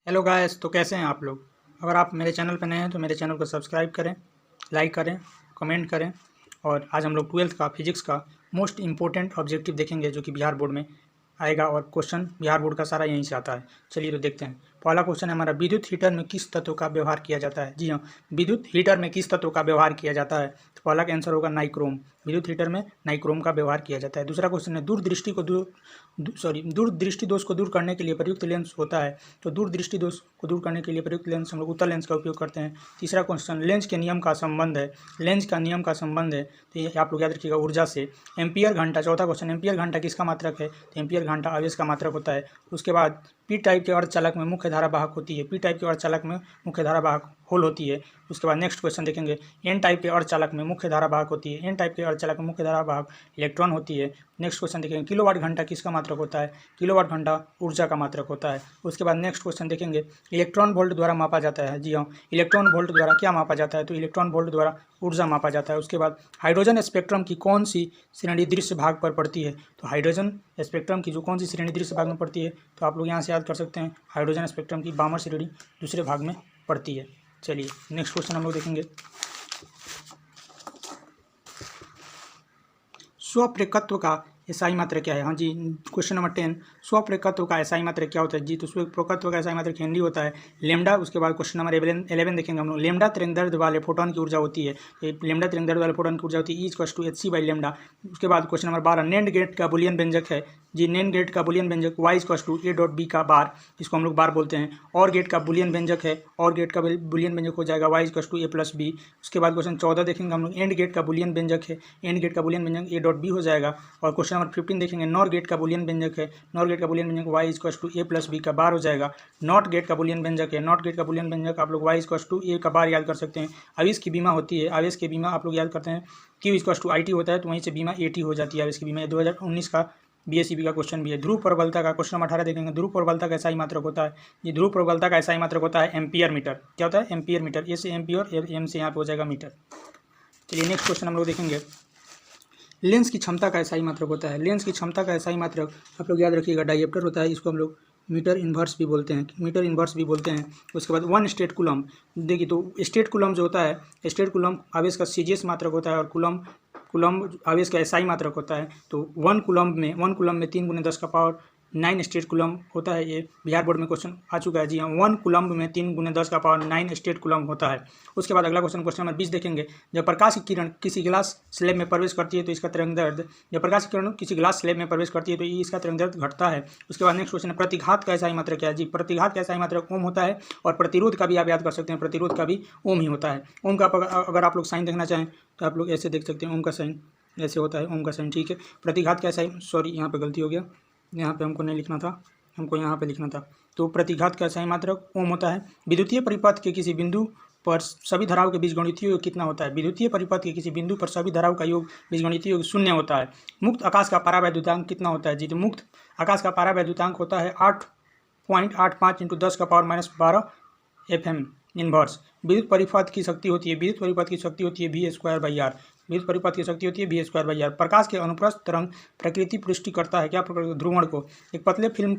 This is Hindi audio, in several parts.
हेलो गाइस, तो कैसे हैं आप लोग। अगर आप मेरे चैनल पर नए हैं तो मेरे चैनल को सब्सक्राइब करें, लाइक करें, कमेंट करें। और आज हम लोग 12th का फिजिक्स का मोस्ट इम्पोर्टेंट ऑब्जेक्टिव देखेंगे जो कि बिहार बोर्ड में आएगा और क्वेश्चन बिहार बोर्ड का सारा यहीं से आता है। चलिए तो देखते हैं। पहला क्वेश्चन है हमारा, विद्युत हीटर में किस तत्व का व्यवहार किया जाता है। जी हाँ, विद्युत हीटर में किस तत्व का व्यवहार किया जाता है। तो पहला का आंसर होगा नाइक्रोम। विद्युत हीटर में नाइक्रोम का व्यवहार किया जाता है। दूसरा क्वेश्चन है, दूरदृष्टि दोष को दूर करने के लिए प्रयुक्त लेंस होता है। तो दूरदृष्टि दोष को दूर करने के लिए प्रयुक्त लेंस हम लोग उत्तल लेंस का उपयोग करते हैं। तीसरा क्वेश्चन, लेंस के नियम का संबंध है। लेंस का नियम का संबंध है तो ये आप लोग याद रखिएगा ऊर्जा से। एम्पियर घंटा, चौथा क्वेश्चन, एम्पियर घंटा किसका मात्रक है। तो एम्पियर घंटा आवेश का मात्रक होता है। उसके बाद पी टाइप के अर्धचालक में मुख्य धारा वाहक होती है। पी टाइप के अर्धचालक में मुख्य धारा वाहक होल होती है। उसके बाद नेक्स्ट क्वेश्चन देखेंगे, एन टाइप के अर्धचालक में मुख्य धारा वाहक होती है। एन टाइप के अर्धचालक में मुख्य धारा वाहक इलेक्ट्रॉन होती है। नेक्स्ट क्वेश्चन देखेंगे, किलोवाट घंटा किसका मात्रक होता है। किलोवाट घंटा ऊर्जा का मात्रक होता है। उसके बाद नेक्स्ट क्वेश्चन देखेंगे, इलेक्ट्रॉन वोल्ट द्वारा मापा जाता है। जी हाँ, इलेक्ट्रॉन वोल्ट द्वारा क्या मापा जाता है। तो इलेक्ट्रॉन वोल्ट द्वारा ऊर्जा मापा जाता है। उसके बाद हाइड्रोजन स्पेक्ट्रम की कौन सी श्रेणी दृश्य भाग पर पड़ती है। तो हाइड्रोजन स्पेक्ट्रम की जो कौन सी श्रेणी दृश्य भाग में पड़ती है, तो आप लोग यहाँ से याद कर सकते हैं, हाइड्रोजन स्पेक्ट्रम की वामन श्रेणी दूसरे भाग में पड़ती है। चलिए नेक्स्ट क्वेश्चन हम लोग देखेंगे, स्वप्रेरकत्व का एसआई मात्रक क्या है। हाँ जी, क्वेश्चन नंबर 10, स्वप्रेरकत्व का एसआई मात्रक क्या होता है। जी, तो स्वप्रेरकत्व का एसआई मात्रक हेनरी होता है, लेमडा। उसके बाद क्वेश्चन नंबर 11 देखेंगे हम लोग, लेमडा तरंगदैर्ध्य वाले फोटोन की ऊर्जा होती है। लेमडा तरंगदैर्ध्य वाले फोटोन की ऊर्जा होती है E=hc/λ। उसके बाद क्वेश्चन नंबर 12, नैंड गेट का बुलियन व्यंजक है। जी, नैंड गेट का बुलियन व्यंजक Y=A.B का बार, इसको हम लोग बार बोलते हैं। और गेट का बुलियन व्यंजक है, और गेट का बुलियन व्यंजक हो जाएगा Y=A+B। उसके बाद क्वेश्चन 14 देखेंगे हम लोग, एंड गेट का बुलियन व्यंजक है। एंड गेट का बुलियन व्यंजक A.B हो जाएगा। और क्वेश्चन नंबर 15 देखेंगे, नॉर गेट का बुलियन व्यंजक है। नॉर गेट का बुलियन व्यंजक Y=A+B का बार हो जाएगा। नॉट गेट का बुलियन व्यंजक है। नॉट गेट का बुलियन व्यंजक आप लोग Y=A का बार याद कर सकते हैं। आवेश की बीमा होती है। आवेश की बीमा आप लोग याद करते हैं, Q=IT होता है, तो वहीं से बीमा AT हो जाती है। आवेश की बीमा 2019 का BSEB का क्वेश्चन भी है। ध्रुव प्रबलता का क्वेश्चन नंबर 18 देखेंगे, ध्रुव प्रबलता का एसआई मात्रक होता है। ये ध्रुव प्रबलता का एसआई मात्रक होता है एम्पियर मीटर। क्या होता है, एम्पियर मीटर। ए से एम्पियर, एम से यहाँ पे हो जाएगा मीटर। चलिए नेक्स्ट क्वेश्चन हम लोग देखेंगे, लेंस की क्षमता का एसआई मात्रक होता है। लेंस की क्षमता का एसआई मात्रक आप लोग याद रखिएगा, डायप्टर होता है। इसको हम लोग मीटर इन्वर्स भी बोलते हैं, मीटर इन्वर्स भी बोलते हैं। उसके बाद 1 स्टेट कूलम, देखिए तो स्टेट कूलम जो होता है, स्टेट कूलम आवेश का सीजीएस मात्रक होता है, और कूलम आवेश का एसआई मात्रक होता है। तो 1 कूलम में 3 × 10⁻9 स्टेट कूलम होता है। ये बिहार बोर्ड में क्वेश्चन आ चुका है। जी हाँ, 1 कूलम में 3 × 10⁻9 स्टेट कूलम होता है। उसके बाद अगला क्वेश्चन नंबर 20 देखेंगे, जब प्रकाश की किरण किसी गिलास स्लेब में प्रवेश करती है तो इसका तरंगदैर्ध्य, जब प्रकाश की किरण किसी गिलास स्लेब में प्रवेश करती है तो इसका तरंगदैर्ध्य घटता है। उसके बाद नेक्स्ट क्वेश्चन है, प्रतिघात का एसआई मात्रक क्या है। जी, प्रतिघात का एसआई मात्रक ओम होता है, और प्रतिरोध का भी आप याद कर सकते हैं, प्रतिरोध का भी ओम ही होता है। ओम का अगर आप लोग साइन देखना चाहें तो आप लोग ऐसे देख सकते हैं, ओम का साइन ऐसे होता है, ओम का साइन। ठीक है, प्रतिघात का एसआई, सॉरी यहाँ पे गलती हो गया, यहाँ पे हमको नहीं लिखना था, हमको यहाँ पे लिखना था। तो प्रतिघात का एसआई मात्रक ओम होता है। विद्युतीय परिपथ के किसी बिंदु पर सभी धाराओं के बीच गणितीय योग कितना होता है। विद्युतीय परिपथ के किसी बिंदु पर सभी धाराओं का योग बीच गणितीय योग 0 होता है। मुक्त आकाश का परावैद्युतांक कितना होता है। जी, तो मुक्त आकाश का परावैद्युतांक होता है 8.85 × 10⁻12 FM इनवर्स। विद्युत परिपथ की शक्ति होती है, विद्युत परिपथ की शक्ति होती है V²/R। विद्युत परिपथ की शक्ति होती है V²/R। प्रकाश के अनुप्रस्थ तरंग प्रकृति पुष्टि करता है क्या, ध्रुवण को। एक पतले फिल्म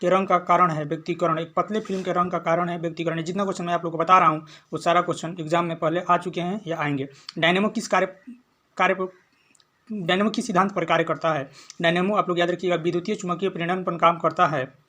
के रंग का कारण है व्यक्तिकरण। एक पतले फिल्म के रंग का कारण है व्यक्तिकरण। जितना क्वेश्चन मैं आप लोग को बता रहा हूँ वो सारा क्वेश्चन एग्जाम में पहले आ चुके हैं या आएंगे। डायनेमो डायनेमो किस सिद्धांत पर कार्य करता है। डायनेमो आप लोग याद रखिएगा, विद्युतीय चुंबकीय प्रेरण पर काम करता है।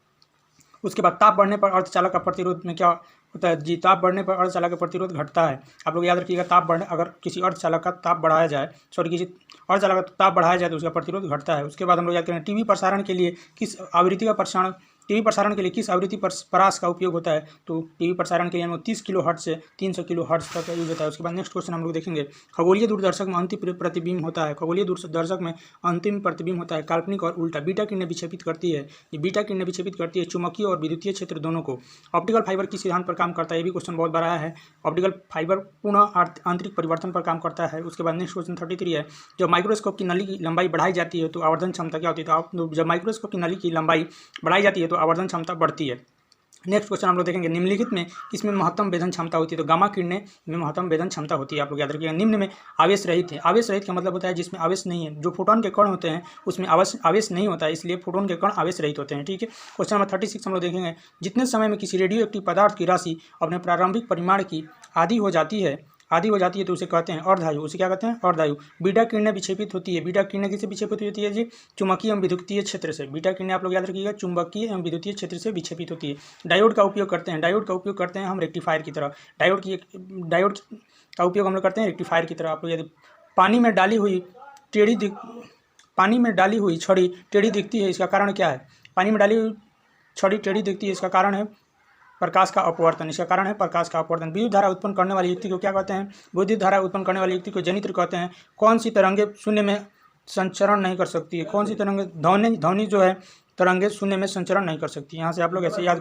उसके बाद ताप बढ़ने पर अर्धचालक का प्रतिरोध में क्या होता है। जी, ताप बढ़ने पर अर्धचालक का प्रतिरोध घटता है। आप लोग याद रखिएगा, ताप बढ़ने, अगर किसी अर्धचालक का ताप बढ़ाया जाए, किसी अर्धचालक का ताप बढ़ाया जाए तो उसका प्रतिरोध घटता है। उसके बाद हम लोग याद करें, टीवी प्रसारण के लिए किस आवृत्ति का प्रसारण, टीवी प्रसारण के लिए किस आवृत्ति पर परास का उपयोग होता है। तो टीवी प्रसारण के लिए हम 30 किलोहर्ट्ज से 300 किलोहर्ट्ज तक यूज होता है। उसके बाद नेक्स्ट क्वेश्चन हम लोग देखेंगे, खगोलीय दूरदर्शक में अंतिम प्रतिबिंब होता है। खगोलीय दूरदर्शक में अंतिम प्रतिबिंब होता है काल्पनिक और उल्टा। बीटा किरणें विक्षेपित करती है, ये बीटा किरणें विक्षेपित करती है चुंबकीय और विद्युतीय क्षेत्र दोनों को। ऑप्टिकल फाइबर किस सिद्धांत पर काम करता है, ये भी क्वेश्चन बहुत बड़ा है। ऑप्टिकल फाइबर पुनः आंतरिक परिवर्तन पर काम करता है। उसके बाद नेक्स्ट क्वेश्चन 33 है, जब माइक्रोस्कोप की नली की लंबाई बढ़ाई जाती है तो आवर्धन क्षमता क्या होती है। तो जब माइक्रोस्कोप की नली की लंबाई बढ़ाई जाती है तो आवर्धन क्षमता बढ़ती है। नेक्स्ट क्वेश्चन हम लोग देखेंगे, निम्नलिखित में किसमें महत्तम वेधन क्षमता होती है? तो गामा किरणें में महत्तम वेधन क्षमता होती है। आप लोग याद रखिएगा। निम्न में आवेश रहित है। आवेश रहित का मतलब होता है जिसमें आवेश नहीं है। जो फोटोन के कण होते हैं उसमें आवेश नहीं होता है, इसलिए फोटोन के कण आवेश रहित होते हैं। ठीक है। क्वेश्चन नंबर 36 हम लोग देखेंगे, जितने समय में किसी रेडियो एक्टिव पदार्थ की राशि अपने प्रारंभिक परिमाण की आधी हो जाती है तो उसे कहते हैं अर्धवायु। उसे क्या कहते हैं? अर्धवायु। बीटा किरणें विक्षेपित होती है। बीटा किरणें किससे विक्षेपित होती है जी? चुंबकीय एवं विद्युतीय क्षेत्र से। बीटा किरणें आप लोग याद रखिएगा चुंबकीय एवं विद्युतीय क्षेत्र से विक्षेपित होती है। डायोड का उपयोग करते हैं हम रेक्टिफायर की तरह। डायोड का उपयोग हम लोग करते हैं रेक्टिफायर की तरह। आप लोग यदि पानी में डाली हुई छड़ी टेढ़ी दिखती है, इसका कारण क्या है? पानी में डाली हुई छड़ी टेढ़ी दिखती है, इसका कारण है प्रकाश का अपवर्तन। इसका कारण है प्रकाश का अपवर्तन। विद्युत धारा उत्पन्न करने वाली युक्ति को क्या कहते हैं? विद्युत धारा उत्पन्न करने वाली युक्ति को जनित्र कहते हैं। कौन सी तरंगे शून्य में संचरण नहीं कर सकती है? कौन सी तरंगे ध्वनि जो है तरंगे शून्य में संचरण नहीं कर सकती। यहाँ से आप लोग ऐसे याद